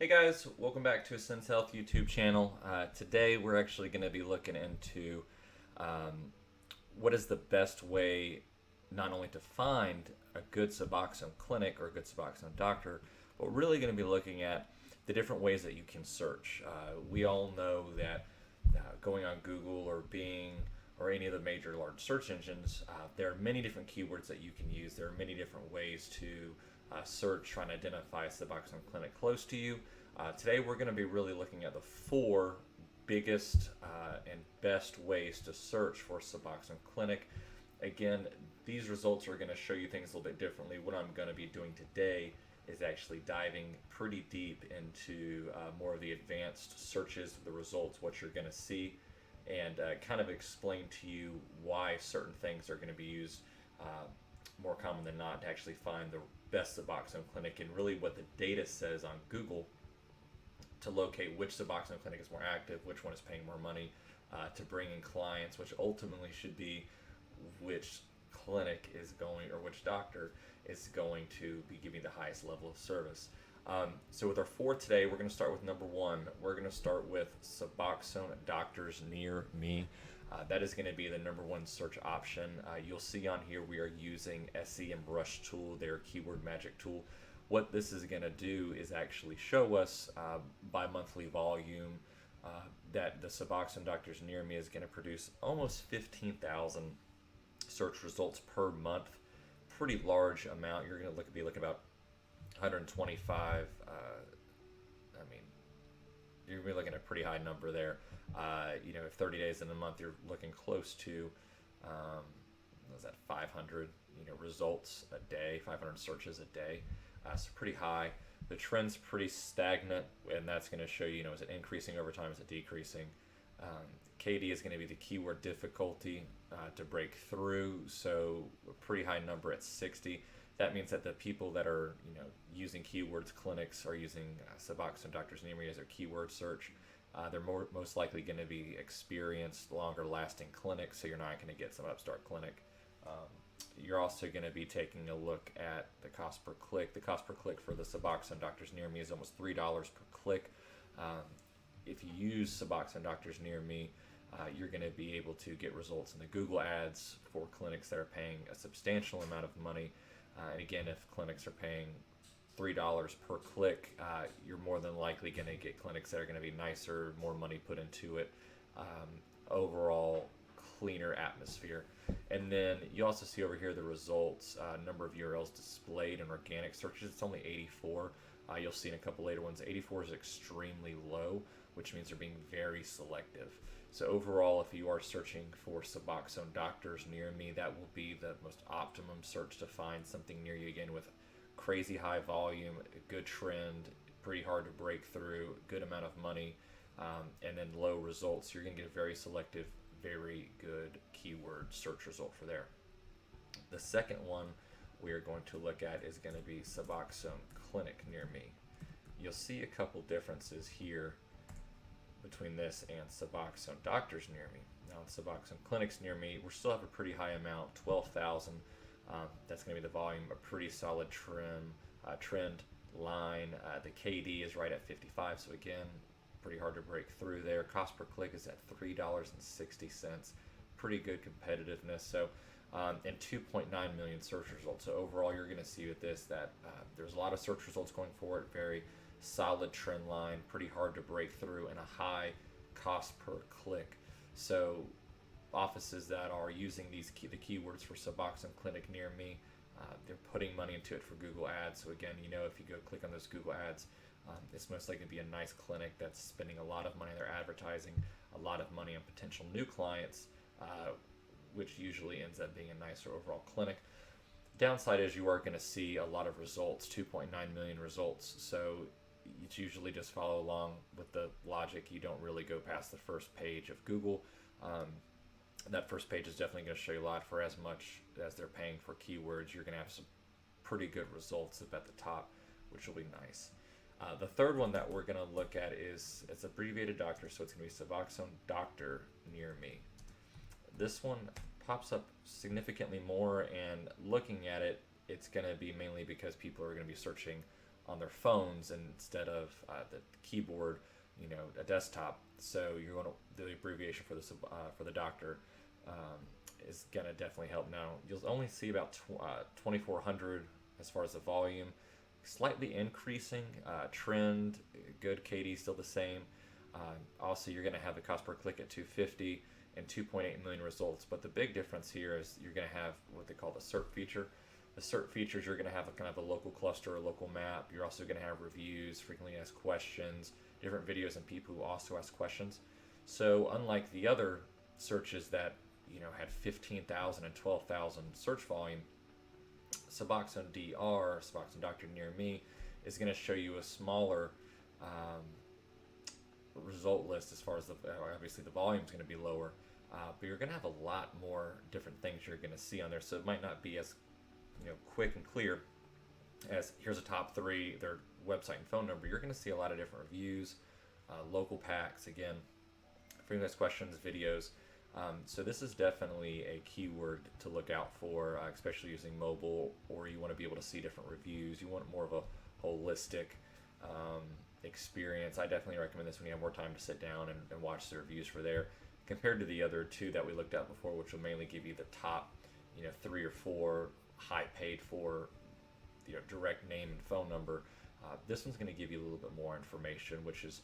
Hey guys, welcome back to Ascend Health YouTube channel. Today we're actually going to be looking into um, what is the best way not only to find a good Suboxone clinic or a good Suboxone doctor, but we're really going to be looking at the different ways that you can search. We all know that going on Google or Bing or any of the major large search engines, there are many different keywords that you can use. There are many different ways to search, trying to identify a Suboxone clinic close to you. Today we're going to be really looking at the four biggest and best ways to search for Suboxone clinic. Again, these results are going to show you things a little bit differently. What I'm going to be doing today is actually diving pretty deep into more of the advanced searches, the results, what you're going to see, and kind of explain to you why certain things are going to be used more common than not to actually find the best Suboxone clinic, and really what the data says on Google to locate which Suboxone clinic is more active, which one is paying more money to bring in clients, which ultimately should be which clinic is going, or which doctor is going to be giving the highest level of service. So with our four today, we're going to start with number one. We're going to start with Suboxone Doctors near me. That is going to be the number one search option. You'll see on here we are using SEM Rush Tool, their keyword magic tool. What this is going to do is actually show us by monthly volume that the Suboxone Doctors near me is going to produce almost 15,000 search results per month. Pretty large amount. You're going to be looking about 125. I mean, you're going to be looking at a pretty high number there. If 30 days in a month, you're looking close to, was that 500, results a day, 500 searches a day. So pretty high. The trend's pretty stagnant, and that's going to show you, is it increasing over time, is it decreasing? KD is going to be the keyword difficulty to break through, so a pretty high number at 60. That means that the people that are, using keywords, clinics are using Suboxone Doctors near me as their keyword search. They're most likely going to be experienced, longer lasting clinics, so you're not going to get some upstart clinic. You're also going to be taking a look at the cost per click. The cost per click for the Suboxone Doctors near me is almost $3 per click. If you use Suboxone Doctors near me, you're going to be able to get results in the Google ads for clinics that are paying a substantial amount of money. And again, if clinics are paying $3 per click, you're more than likely going to get clinics that are going to be nicer, more money put into it, overall cleaner atmosphere. And then you also see over here the results, number of URLs displayed in organic searches. It's only 84. You'll see in a couple later ones, 84 is extremely low, which means they're being very selective. So overall, if you are searching for Suboxone Doctors near me, that will be the most optimum search to find something near you, again, with crazy high volume, a good trend, pretty hard to break through, good amount of money, and then low results. You're going to get a very selective, very good keyword search result for there. The second one we are going to look at is going to be Suboxone Clinic near me. You'll see a couple differences here between this and Suboxone Doctors near me. Now, in Suboxone Clinics near me, we still have a pretty high amount, 12,000. That's going to be the volume, a pretty solid trend line. The KD is right at 55, so again, pretty hard to break through there. Cost per click is at $3.60. Pretty good competitiveness. So, and 2.9 million search results. So overall, you're going to see with this that there's a lot of search results going forward. Very solid trend line. Pretty hard to break through, and a high cost per click. So offices that are using the keywords for Suboxone Clinic near me, they're putting money into it for Google ads. So again, if you go click on those Google ads, it's most likely to be a nice clinic that's spending a lot of money on their advertising, a lot of money on potential new clients, which usually ends up being a nicer overall clinic. Downside is you are going to see a lot of results, 2.9 million results. So it's usually just follow along with the logic. You don't really go past the first page of Google. That first page is definitely going to show you a lot. For as much as they're paying for keywords, you're going to have some pretty good results up at the top, which will be nice. The third one that we're going to look at is, it's abbreviated doctor, so it's going to be Suboxone Doctor near me. This one pops up significantly more, and looking at it, it's going to be mainly because people are going to be searching on their phones instead of the keyboard, a desktop. So you're going to the abbreviation for the doctor is going to definitely help. Now you'll only see about 2,400 as far as the volume, slightly increasing trend. Good KD still the same. Also, you're going to have the cost per click at 250 and 2.8 million results. But the big difference here is you're going to have what they call the SERP feature. The SERP features, you're going to have a kind of a local cluster, a local map. You're also going to have reviews, frequently asked questions, different videos, and people who also ask questions. So unlike the other searches that had 15,000 and 12,000 search volume, Suboxone DR, Suboxone Doctor Near Me, is going to show you a smaller result list as far as obviously the volume is going to be lower, but you're going to have a lot more different things you're going to see on there. So it might not be as quick and clear as here's a top 3, their website and phone number. You're going to see a lot of different reviews, local packs, again, frequently asked questions, videos. So this is definitely a keyword to look out for, especially using mobile, or you want to be able to see different reviews. You want more of a holistic experience. I definitely recommend this when you have more time to sit down and watch the reviews for there, compared to the other 2 that we looked at before, which will mainly give you the top 3 or 4 high paid for direct name and phone number. This one's going to give you a little bit more information, which is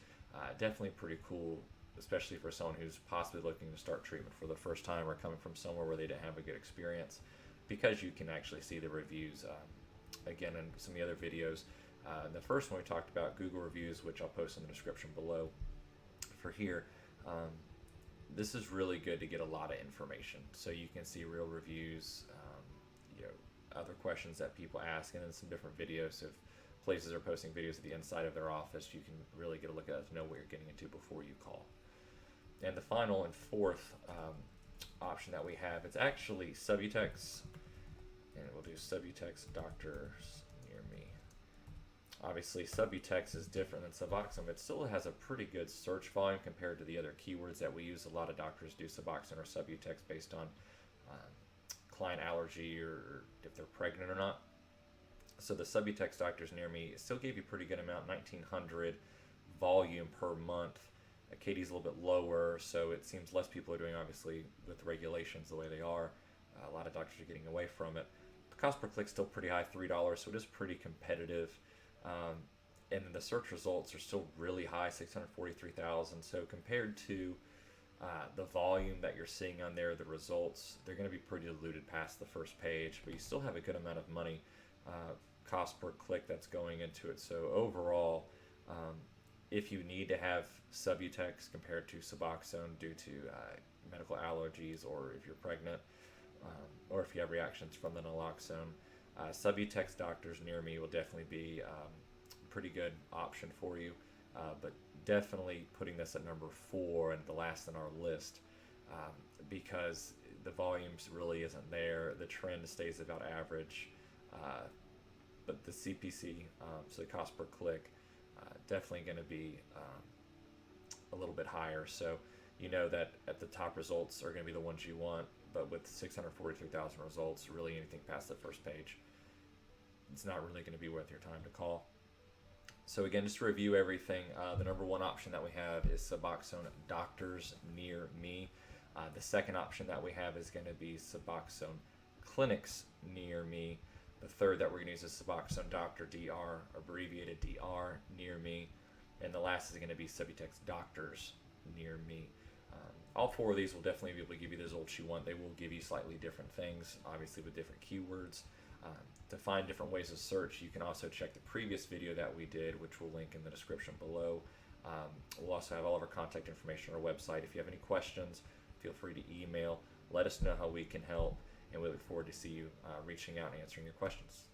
definitely pretty cool, especially for someone who's possibly looking to start treatment for the first time or coming from somewhere where they didn't have a good experience, because you can actually see the reviews. Again, in some of the other videos, the first one we talked about Google reviews, which I'll post in the description below for here. This is really good to get a lot of information, so you can see real reviews, other questions that people ask, and then some different videos. If places are posting videos of the inside of their office, you can really get a look at it to know what you're getting into before you call. And the final and fourth option that we have, it's actually Subutex, and we'll do Subutex Doctors Near Me. Obviously, Subutex is different than Suboxone. It still has a pretty good search volume compared to the other keywords that we use. A lot of doctors do Suboxone or Subutex based on client allergy or if they're pregnant or not. So the Subutex Doctors Near Me still gave you a pretty good amount, 1,900 volume per month. KD's a little bit lower, so it seems less people are doing, obviously, with regulations the way they are. A lot of doctors are getting away from it. The cost per click is still pretty high, $3, so it is pretty competitive. And then the search results are still really high, 643,000. So compared to the volume that you're seeing on there, the results, they're going to be pretty diluted past the first page, but you still have a good amount of money, cost per click that's going into it. So overall, if you need to have Subutex compared to Suboxone due to medical allergies, or if you're pregnant, or if you have reactions from the naloxone, Subutex Doctors Near Me will definitely be a pretty good option for you. But definitely putting this at number 4 and the last in our list, because the volumes really isn't there. The trend stays about average, but the CPC, so the cost per click, definitely going to be a little bit higher. So you know that at the top results are going to be the ones you want, but with 643,000 results, really anything past the first page, it's not really going to be worth your time to call. So again, just to review everything, the number 1 option that we have is Suboxone Doctors Near Me. The second option that we have is going to be Suboxone Clinics Near Me. The third that we're going to use is Suboxone Doctor DR, abbreviated DR, Near Me. And the last is going to be Subutex Doctors Near Me. All 4 of these will definitely be able to give you the results you want. They will give you slightly different things, obviously with different keywords. To find different ways to search, you can also check the previous video that we did, which we'll link in the description below. We'll also have all of our contact information on our website. If you have any questions, feel free to email. Let us know how we can help, and we look forward to see you reaching out and answering your questions.